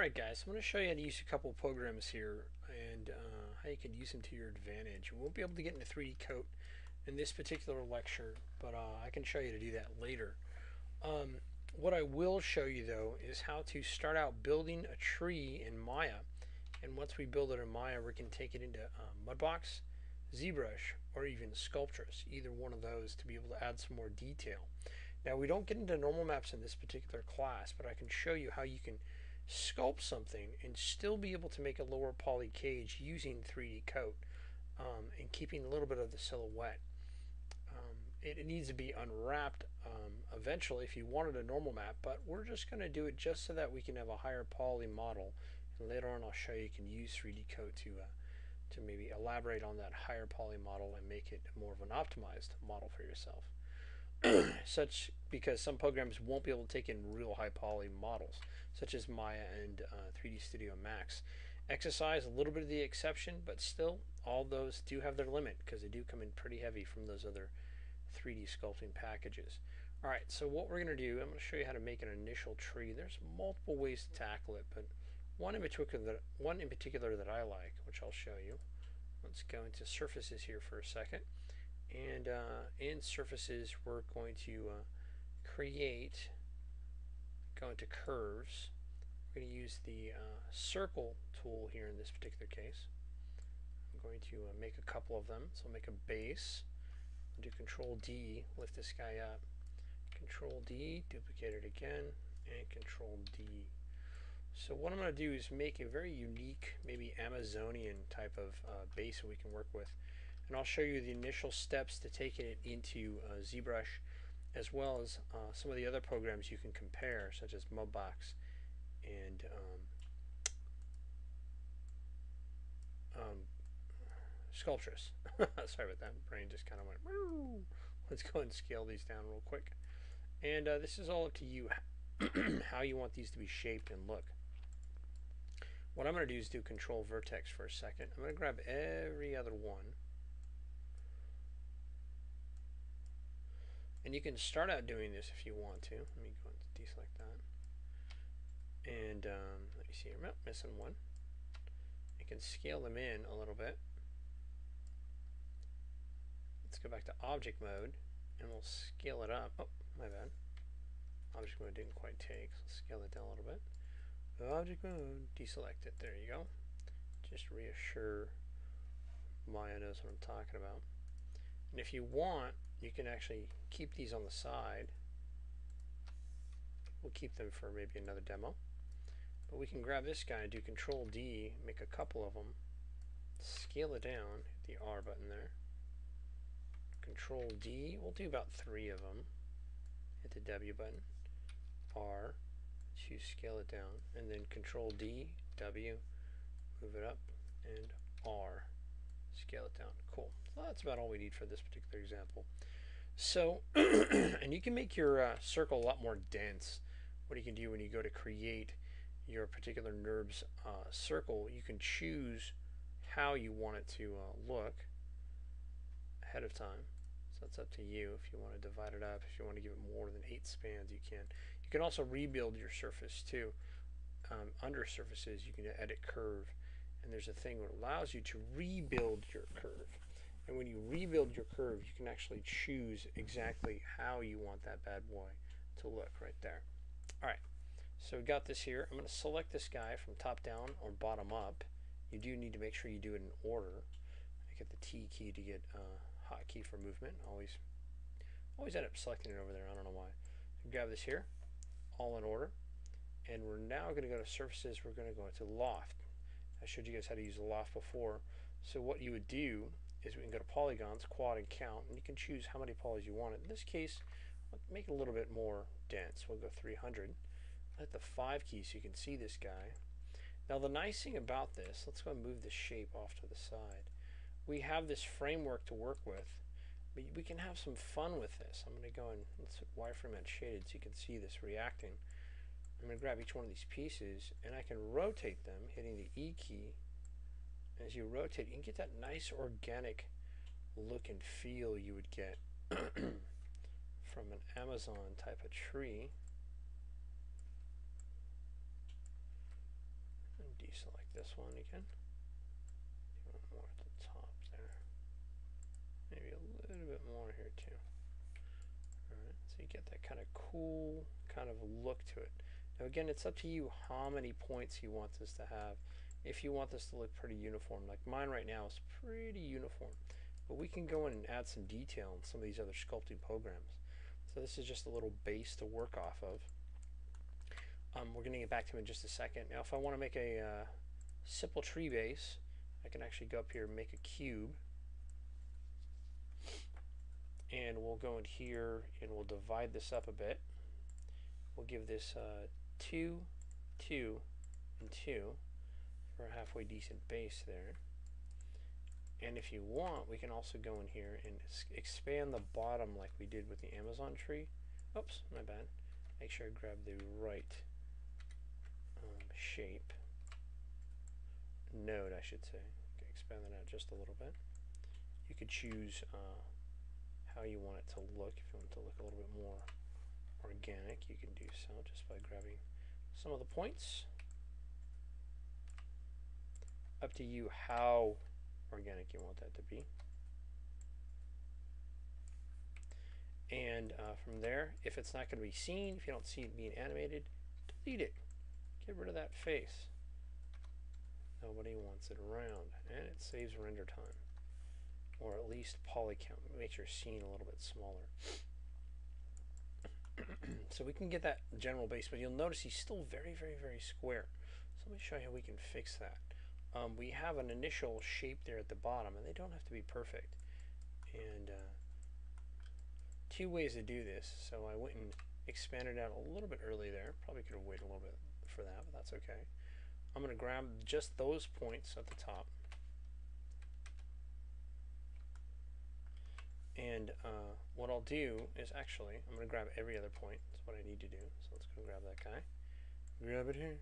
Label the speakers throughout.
Speaker 1: Alright guys, I'm going to show you how to use a couple of programs here and how you can use them to your advantage. We won't be able to get into 3D Coat in this particular lecture, but I can show you to do that later. What I will show you though is how to start out building a tree in Maya, and once we build it in Maya we can take it into Mudbox, ZBrush, or even Sculptress, either one of those, to be able to add some more detail. Now we don't get into normal maps in this particular class, but I can show you how you can sculpt something and still be able to make a lower poly cage using 3D Coat and keeping a little bit of the silhouette. It needs to be unwrapped eventually if you wanted a normal map, but we're just going to do it just so that we can have a higher poly model, and later on I'll show you can use 3D Coat to maybe elaborate on that higher poly model and make it more of an optimized model for yourself. Such because some programs won't be able to take in real high poly models, such as Maya and 3D Studio Max. XSI is a little bit of the exception, but still, all those do have their limit because they do come in pretty heavy from those other 3D sculpting packages. Alright, so what we're going to do, I'm going to show you how to make an initial tree. There's multiple ways to tackle it, but one in particular that I like, which I'll show you. Let's go into surfaces here for a second. And in surfaces, we're going to go into curves. We're going to use the circle tool here in this particular case. I'm going to make a couple of them. So I'll make a base. I'll do Control D, lift this guy up. Control D, duplicate it again, and Control D. So what I'm going to do is make a very unique, maybe Amazonian type of base that we can work with. And I'll show you the initial steps to taking it into ZBrush, as well as some of the other programs you can compare, such as Mudbox and Sculptress. Sorry about that, brain just kind of went, woo. Let's go and scale these down real quick. And this is all up to you, how you want these to be shaped and look. What I'm going to do is do Control Vertex for a second. I'm going to grab every other one. And you can start out doing this if you want to. Let me go and deselect that. And let me see here. Oh, missing one. You can scale them in a little bit. Let's go back to object mode and we'll scale it up. Oh, my bad. Object mode didn't quite take, so let's scale it down a little bit. Object mode, deselect it. There you go. Just reassure Maya knows what I'm talking about. And if you want, you can actually keep these on the side. We'll keep them for maybe another demo. But we can grab this guy and do Control D, make a couple of them, scale it down, hit the R button there. Control D, we'll do about 3 of them. Hit the W button, R to scale it down, and then Control D, W, move it up, and R, scale it down. Cool. So that's about all we need for this particular example. So, and you can make your circle a lot more dense. What you can do when you go to create your particular NURBS circle, you can choose how you want it to look ahead of time. So that's up to you. If you want to divide it up, if you want to give it more than 8 spans, you can. You can also rebuild your surface too. Under surfaces, you can edit curve, and there's a thing that allows you to rebuild your curve. And when you rebuild your curve, you can actually choose exactly how you want that bad boy to look right there. Alright, so we got this here. I'm going to select this guy from top down or bottom up. You do need to make sure you do it in order. I get the T key to get hotkey for movement. Always end up selecting it over there. I don't know why. So grab this here, all in order. And we're now going to go to surfaces. We're going to go to loft. I showed you guys how to use the loft before. So what you would do is we can go to polygons, quad, and count, and you can choose how many polys you want. In this case, let's make it a little bit more dense. We'll go 300. Hit the 5 key so you can see this guy. Now the nice thing about this, let's go and move the shape off to the side. We have this framework to work with, but we can have some fun with this. I'm going to go and let's put wireframe and shaded so you can see this reacting. I'm going to grab each one of these pieces and I can rotate them, hitting the E key. As you rotate, you can get that nice organic look and feel you would get from an Amazon type of tree. this one again. Do one more at the top there. Maybe a little bit more here too. Alright, so you get that kind of cool kind of look to it. Now again, it's up to you how many points you want this to have. If you want this to look pretty uniform, like mine right now is pretty uniform. But we can go in and add some detail in some of these other sculpting programs. So this is just a little base to work off of. We're going to get back to it in just a second. Now if I want to make a simple tree base, I can actually go up here and make a cube. And we'll go in here and we'll divide this up a bit. We'll give this 2, 2, and 2 for a halfway decent base there. And if you want, we can also go in here and expand the bottom like we did with the Amazon tree. Oops, my bad. Make sure I grab the right shape. Node, I should say. Okay, expand that out just a little bit. You could choose how you want it to look. If you want it to look a little bit more organic, you can do so just by grabbing some of the points. Up to you how organic you want that to be. And from there, if it's not going to be seen, if you don't see it being animated, delete it. Get rid of that face. Nobody wants it around, and it saves render time, or at least poly count. It makes your scene a little bit smaller. So we can get that general base, but you'll notice he's still very, very, very square. So let me show you how we can fix that. We have an initial shape there at the bottom, and they don't have to be perfect. And two ways to do this. So I went and expanded out a little bit early there. Probably could have waited a little bit for that, but that's okay. I'm going to grab just those points at the top. And what I'll do is actually, I'm going to grab every other point. That's what I need to do. So let's go grab that guy. Grab it here.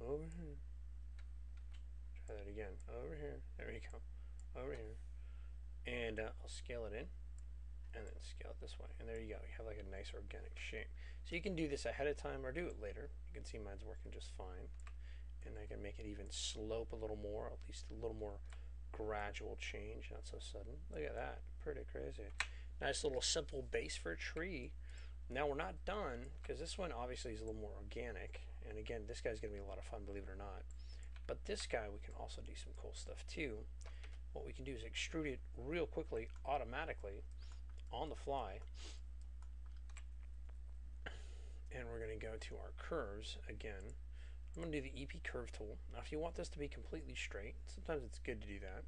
Speaker 1: Over here. Try that again. Over here. There you go. Over here. And I'll scale it in. And then scale it this way. And there you go. You have like a nice organic shape. So you can do this ahead of time or do it later. You can see mine's working just fine. And I can make it even slope a little more, at least a little more gradual change, not so sudden. Look at that. Pretty crazy. Nice little simple base for a tree. Now we're not done, because this one obviously is a little more organic. And again, this guy's going to be a lot of fun, believe it or not. But this guy, we can also do some cool stuff too. What we can do is extrude it real quickly, automatically, on the fly. And we're going to go to our curves again. I'm going to do the EP curve tool. Now if you want this to be completely straight, sometimes it's good to do that.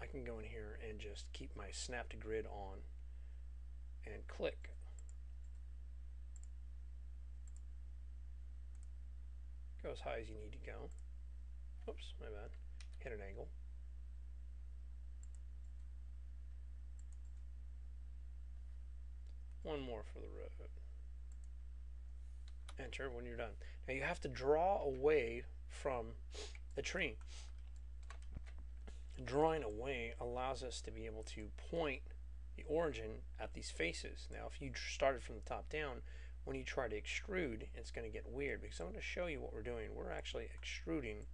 Speaker 1: I can go in here and just keep my snap to grid on and click. Go as high as you need to go. Oops, my bad. Hit an angle. One more for the road. Enter when you're done. Now you have to draw away from the tree. Drawing away allows us to be able to point the origin at these faces. Now if you started from the top down, when you try to extrude, it's going to get weird, because I'm going to show you what we're doing. We're actually extruding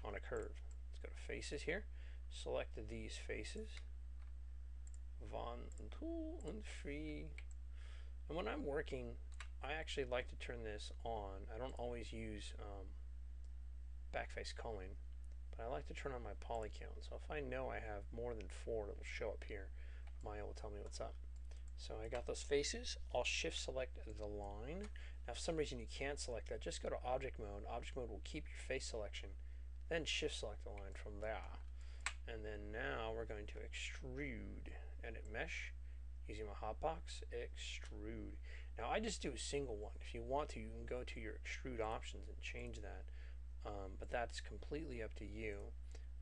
Speaker 1: on a curve. Let's go to faces here. Select these faces. Von and tool and free. And when I'm working, I actually like to turn this on. I don't always use backface culling, but I like to turn on my poly count. So if I know I have more than 4, it will show up here. Maya will tell me what's up. So I got those faces. I'll shift select the line. Now if for some reason you can't select that, just go to object mode. Object mode will keep your face selection. Then shift select the line from there. And then now we're going to extrude. Edit mesh. Using my hotbox, extrude. Now I just do a single one. If you want to, you can go to your extrude options and change that. But that's completely up to you.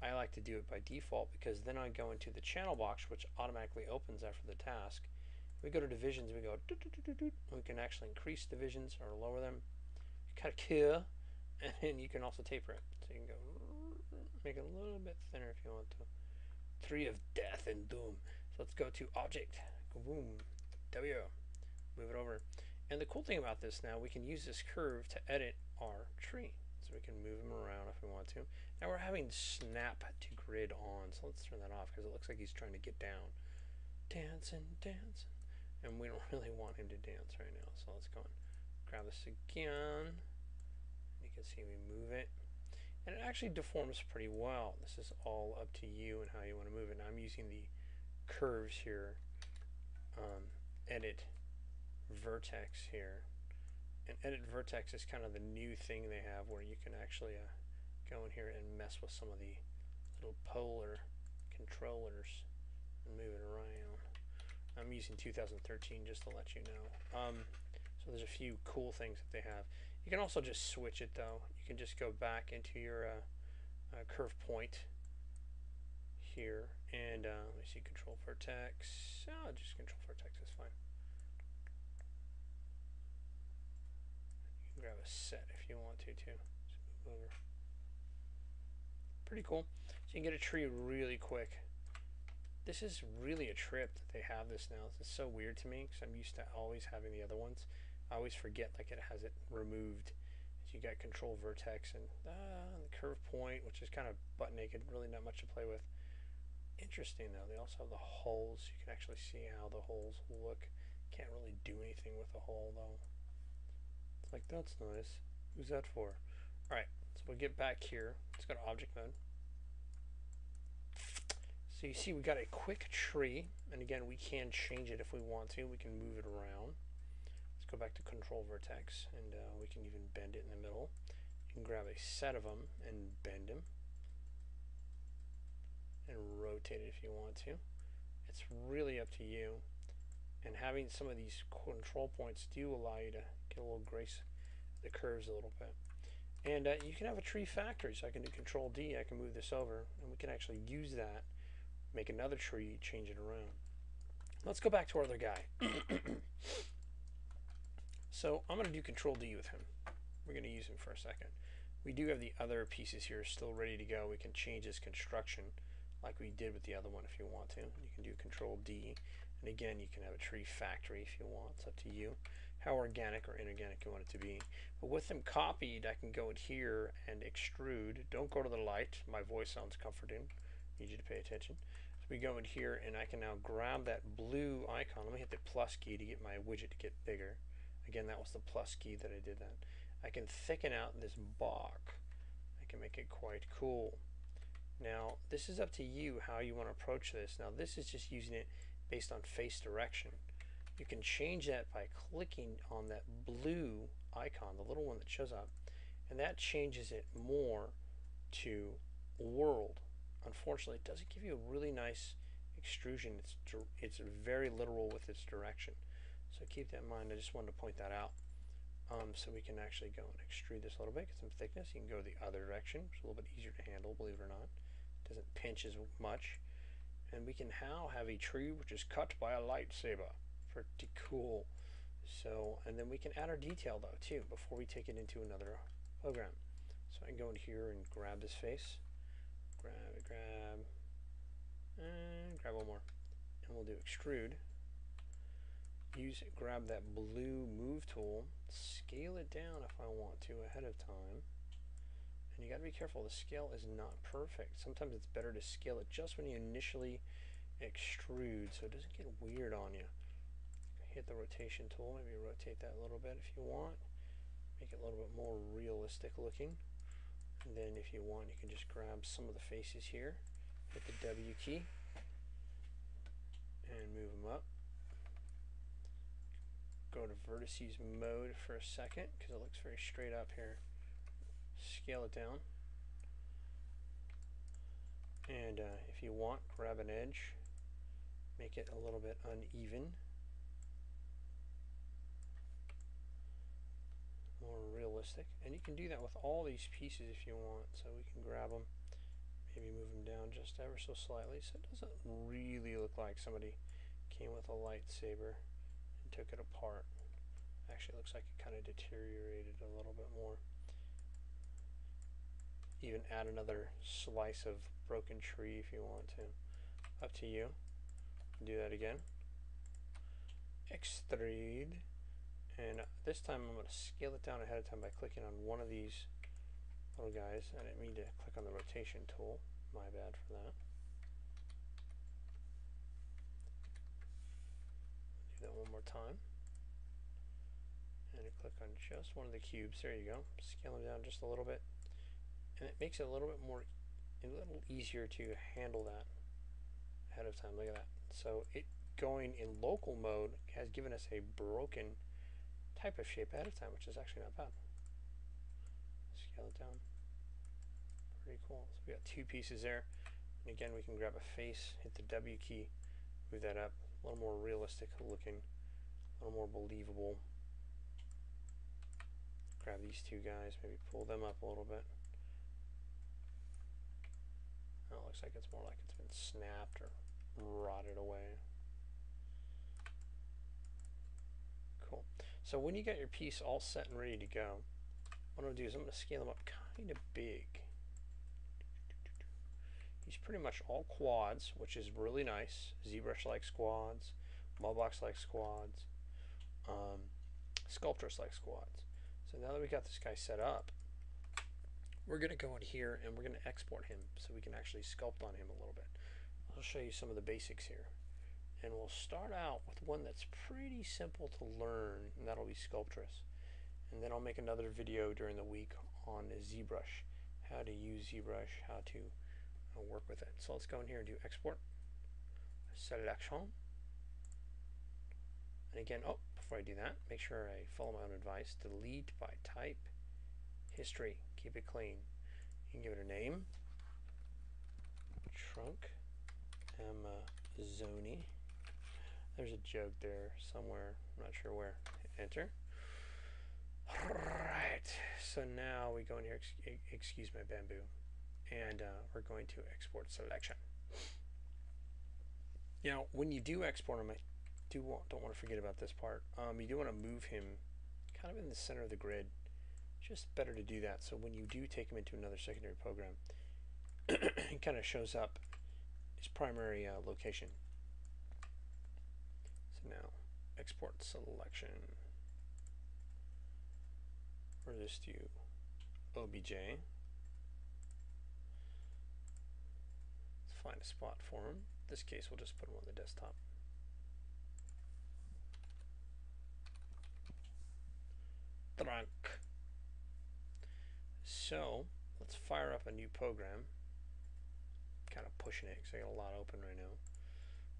Speaker 1: I like to do it by default, because then I go into the channel box, which automatically opens after the task. We go to divisions, we go doo -doo -doo -doo -doo. We can actually increase divisions or lower them. Cut here, and then you can also taper it. So you can go make it a little bit thinner if you want to. 3 of death and doom. So let's go to object. Boom. W. Move it over. And the cool thing about this now, we can use this curve to edit our tree. It's so we can move him around if we want to. Now we're having snap to grid on, so let's turn that off because it looks like he's trying to get down. Dancing, dancing. And we don't really want him to dance right now, so let's go and grab this again. You can see we move it. And it actually deforms pretty well. This is all up to you and how you want to move it. Now I'm using the curves here. Edit vertex here. And edit vertex is kind of the new thing they have where you can actually go in here and mess with some of the little polar controllers and move it around. I'm using 2013 just to let you know. So there's a few cool things that they have. You can also just switch it though. You can just go back into your curve point here and let me see, control vertex. Oh, just control vertex is fine. You can grab a set if you want to too. Just move over. Pretty cool. So you can get a tree really quick. This is really a trip that they have this now. This is so weird to me because I'm used to always having the other ones. I always forget like it has it removed. So you got control vertex and the curve point, which is kind of butt naked, really not much to play with. Interesting though, they also have the holes. You can actually see how the holes look. Can't really do anything with the hole though. It's like, that's nice. Who's that for? Alright, so we'll get back here. Let's go to object mode. So you see we got a quick tree, and again we can change it if we want to. We can move it around. Let's go back to control vertex, and we can even bend it in the middle. You can grab a set of them and bend them, and rotate it if you want to. It's really up to you. And having some of these control points do allow you to get a little grace the curves a little bit. And you can have a tree factory, so I can do control D, I can move this over, and we can actually use that, make another tree, change it around. Let's go back to our other guy. So I'm going to do control D with him. We're going to use him for a second. We do have the other pieces here still ready to go. We can change his construction like we did with the other one if you want to. You can do control D, and again you can have a tree factory if you want. It's up to you how organic or inorganic you want it to be. But with them copied, I can go in here and extrude. Don't go to the light. My voice sounds comforting. Need you to pay attention. So we go in here and I can now grab that blue icon. Let me hit the plus key to get my widget to get bigger. Again, that was the plus key that I did that. I can thicken out this block. I can make it quite cool. Now, this is up to you how you want to approach this. Now, this is just using it based on face direction. You can change that by clicking on that blue icon, the little one that shows up, and that changes it more to world. Unfortunately, it doesn't give you a really nice extrusion. It's very literal with its direction. So keep that in mind. I just wanted to point that out. So we can actually go and extrude this a little bit, get some thickness. You can go the other direction, which is a little bit easier to handle, believe it or not. It doesn't pinch as much. And we can now have a tree which is cut by a lightsaber. Pretty cool. So, and then we can add our detail though too before we take it into another program. So I can go in here and grab this face, grab, and grab one more, and we'll do extrude. Grab that blue move tool, scale it down if I want to ahead of time. And you got to be careful, the scale is not perfect. Sometimes it's better to scale it just when you initially extrude so it doesn't get weird on you. Hit the rotation tool, maybe rotate that a little bit if you want. Make it a little bit more realistic looking. And then if you want, you can just grab some of the faces here, hit the W key, and move them up. Go to vertices mode for a second because it looks very straight up here. Scale it down. And if you want, grab an edge, make it a little bit uneven. More realistic. And you can do that with all these pieces if you want. So we can grab them, maybe move them down just ever so slightly so it doesn't really look like somebody came with a lightsaber and took it apart. Actually, it looks like it kind of deteriorated a little bit more. Even add another slice of broken tree if you want to. Up to you. Do that again. Extrude. And this time I'm going to scale it down ahead of time by clicking on one of these little guys. I didn't mean to click on the rotation tool. My bad for that. Do that one more time. And I click on just one of the cubes. There you go. Scale them down just a little bit. And it makes it a little bit more, a little easier to handle that ahead of time. Look at that. So it going in local mode has given us a broken type of shape ahead of time, which is actually not bad. Scale it down. Pretty cool. So we got two pieces there. And again, we can grab a face, hit the W key, move that up. A little more realistic looking, a little more believable. Grab these two guys, maybe pull them up a little bit. Oh, it looks like it's more like it's been snapped or rotted away. Cool. So when you got your piece all set and ready to go, what I'm going to do is I'm going to scale them up kind of big. He's pretty much all quads, which is really nice. ZBrush likes quads, Mudbox likes quads, Sculptress likes quads. So now that we got this guy set up, we're going to go in here and we're going to export him so we can actually sculpt on him a little bit. I'll show you some of the basics here. And we'll start out with one that's pretty simple to learn, and that'll be Sculptress. And then I'll make another video during the week on ZBrush, how to use ZBrush, how to work with it. So let's go in here and do export, selection. And again, oh, before I do that, make sure I follow my own advice. Delete by type, history, keep it clean. You can give it a name, trunk, Amazoni. There's a joke there somewhere, I'm not sure where. Enter. Alright, so now we go in here, excuse my bamboo, and we're going to export selection. Now, when you do export them, I don't want to forget about this part. You do want to move him kind of in the center of the grid. Just better to do that, so when you do take him into another secondary program, it kind of shows up his primary location. So now, export selection. We'll just do OBJ. Let's find a spot for him. In this case, we'll just put him on the desktop. Trunk. So let's fire up a new program. Kind of pushing it because I got a lot open right now.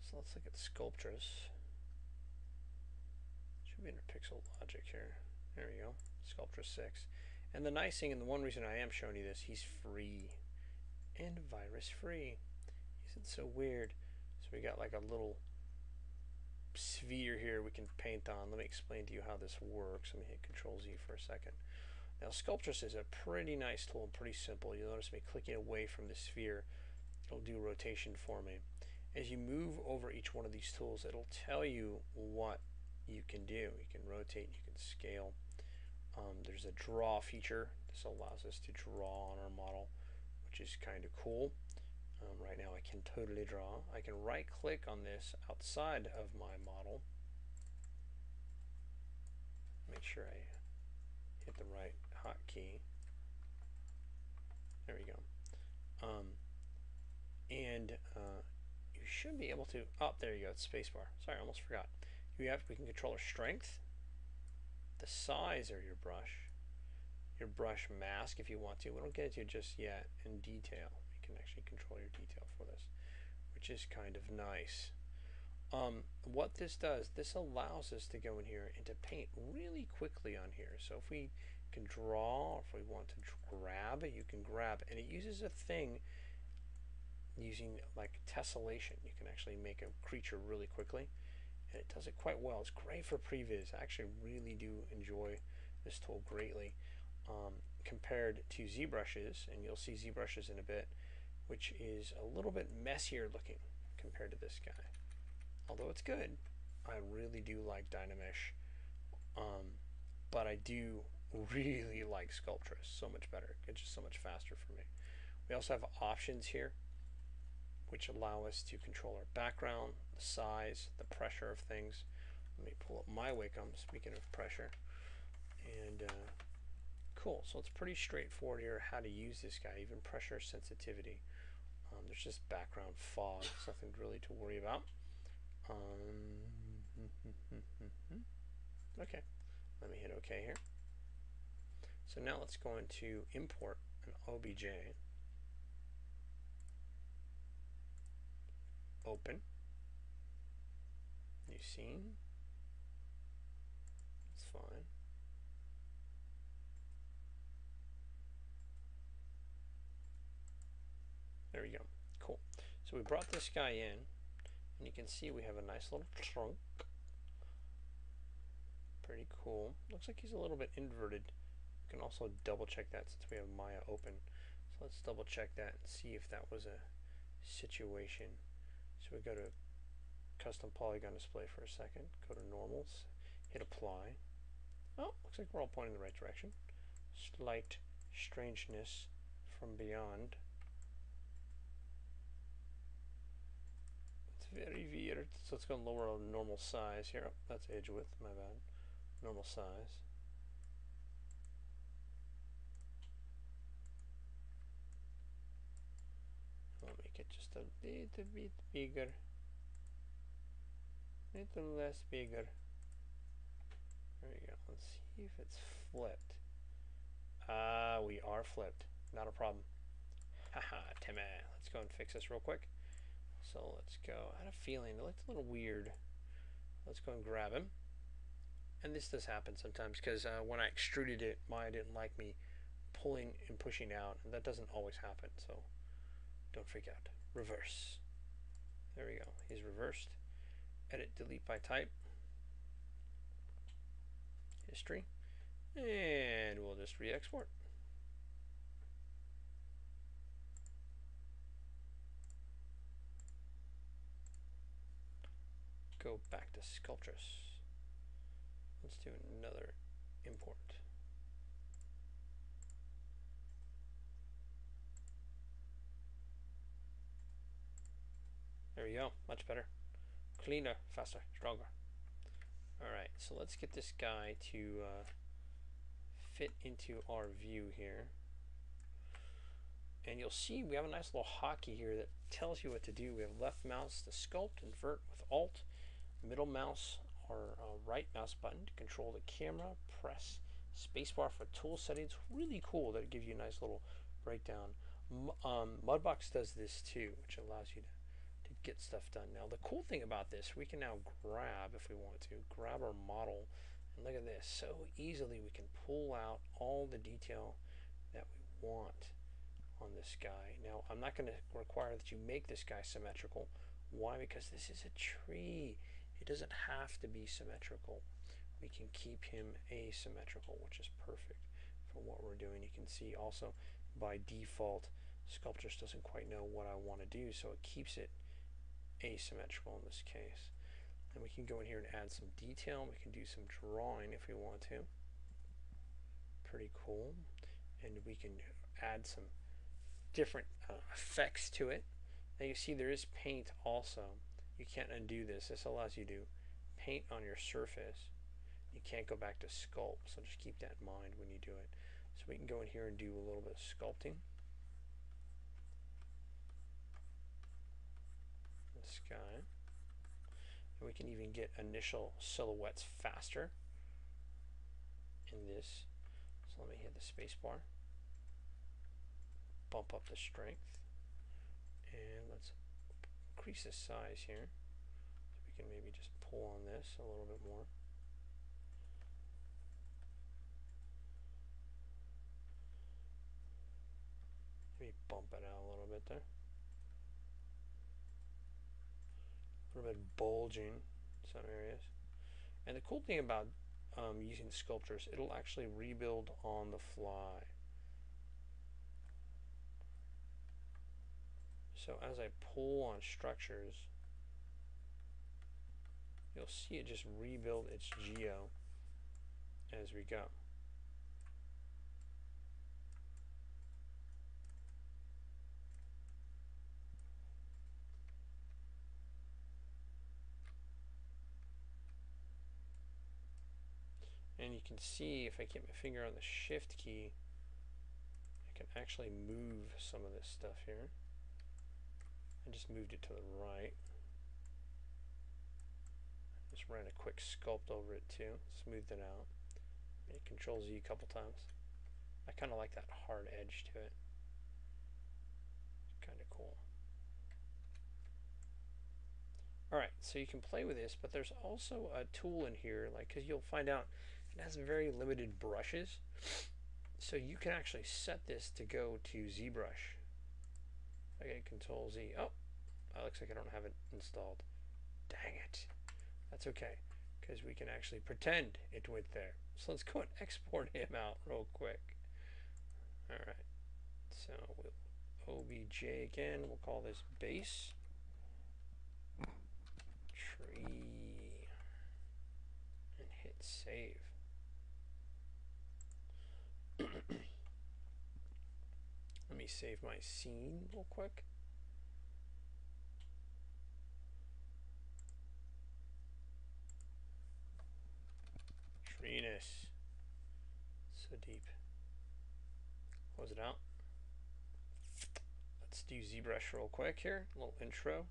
Speaker 1: So let's look at Sculptress. Should be under Pixel Logic here. There we go. Sculptress 6. And the nice thing, and the one reason I am showing you this, he's free and virus free. Isn't so weird? So we got like a little sphere here we can paint on. Let me explain to you how this works. Let me hit Control Z for a second. Now Sculptress is a pretty nice tool and pretty simple. You'll notice me clicking away from the sphere. It'll do rotation for me. As you move over each one of these tools, it'll tell you what you can do. You can rotate, you can scale. There's a draw feature. This allows us to draw on our model, which is kind of cool. Right now I can totally draw. I can right click on this outside of my model. Make sure I hit the right hotkey. There we go. You should be able to, oh, there you go, it's spacebar. Sorry, I almost forgot. We can control our strength, the size of your brush mask if you want to. We don't get into it just yet in detail. You can actually control your detail for this, which is kind of nice. What this does, this allows us to go in here and to paint really quickly on here. So if we can draw, if we want to grab, you can grab, and it uses a thing using like tessellation. You can actually make a creature really quickly, and it does it quite well. It's great for previs. I actually really do enjoy this tool greatly compared to ZBrushes, and you'll see ZBrushes in a bit, which is a little bit messier looking compared to this guy. Although it's good, I really do like Dynamesh, but I do really like Sculptress so much better. It's just so much faster for me. We also have options here which allow us to control our background, the size, the pressure of things. Let me pull up my Wacom, speaking of pressure, and Cool, so it's pretty straightforward here how to use this guy, even pressure sensitivity. There's just background fog, it's nothing really to worry about. Okay, let me hit OK here. So now let's go into import an OBJ. Open. New scene. It's fine. There we go. Cool. So we brought this guy in, and you can see we have a nice little trunk. Pretty cool. Looks like he's a little bit inverted. We can also double check that since we have Maya open. So let's double check that and see if that was a situation. So we go to custom polygon display for a second, go to normals, hit apply. Oh, looks like we're all pointing in the right direction. Slight strangeness from beyond. It's very weird. So it's going to lower our normal size here. Oh, that's edge width, my bad. Normal size. I'll make it just a little bit bigger. Little less bigger. There we go. Let's see if it's flipped. We are flipped. Not a problem. Haha, Timmy. Let's go and fix this real quick. So let's go. I had a feeling it looked a little weird. Let's go and grab him. And this does happen sometimes because when I extruded it, Maya didn't like me pulling and pushing out, and that doesn't always happen. So don't freak out. Reverse. There we go. He's reversed. Edit, delete by type. History. And we'll just re-export. Go back to Sculptress. Let's do another import. There we go. Much better. Cleaner, faster, stronger. Alright, so let's get this guy to fit into our view here. And you'll see we have a nice little hotkey here that tells you what to do. We have left mouse to sculpt, invert with Alt, middle mouse or right mouse button to control the camera, press spacebar for tool settings. Really cool that it gives you a nice little breakdown. Mudbox does this too, which allows you to get stuff done. Now the cool thing about this, we can now grab, if we want to, grab our model, and look at this. So easily we can pull out all the detail that we want on this guy. Now I'm not going to require that you make this guy symmetrical. Why? Because this is a tree. It doesn't have to be symmetrical. We can keep him asymmetrical, which is perfect for what we're doing. You can see also by default Sculptress doesn't quite know what I want to do, so it keeps it asymmetrical in this case. And we can go in here and add some detail. We can do some drawing if we want to. Pretty cool. And we can add some different effects to it. Now you see there is paint also. You can't undo this. This allows you to paint on your surface. You can't go back to sculpt, so just keep that in mind when you do it. So we can go in here and do a little bit of sculpting. This guy. And we can even get initial silhouettes faster in this. So let me hit the space bar. Bump up the strength. And let's increase the size here. So we can maybe just pull on this a little bit more. Maybe bump it out a little bit there. A little bit bulging in some areas. And the cool thing about using Sculptress, it'll actually rebuild on the fly. So as I pull on structures, you'll see it just rebuild its geo as we go. And you can see if I keep my finger on the shift key, I can actually move some of this stuff here. I just moved it to the right. Just ran a quick sculpt over it too, smoothed it out. Hit Control Z a couple times. I kind of like that hard edge to it. Kind of cool. Alright, so you can play with this, but there's also a tool in here, like, because you'll find out it has very limited brushes. So you can actually set this to go to ZBrush. I get Control Z. Oh, that looks like I don't have it installed. Dang it. That's okay, because we can actually pretend it went there. So let's go and export him out real quick. Alright, so we'll OBJ again. We'll call this base. Tree. And hit save. Let me save my scene real quick. Treeness. So deep. Close it out. Let's do ZBrush real quick here. A little intro.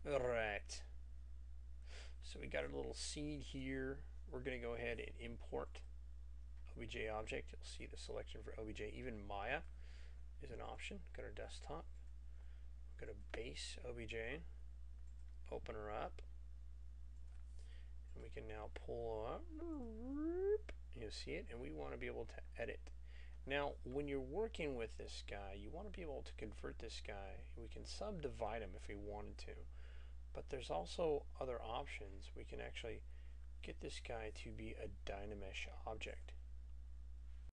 Speaker 1: Alright. So we got a little seed here. We're going to go ahead and import OBJ object. You'll see the selection for OBJ. Even Maya is an option. Go to desktop. Go to base OBJ. Open her up. And we can now pull up. You'll see it. And we want to be able to edit. Now, when you're working with this guy, you want to be able to convert this guy. We can subdivide him if we wanted to. But there's also other options. We can actually get this guy to be a Dynamesh object.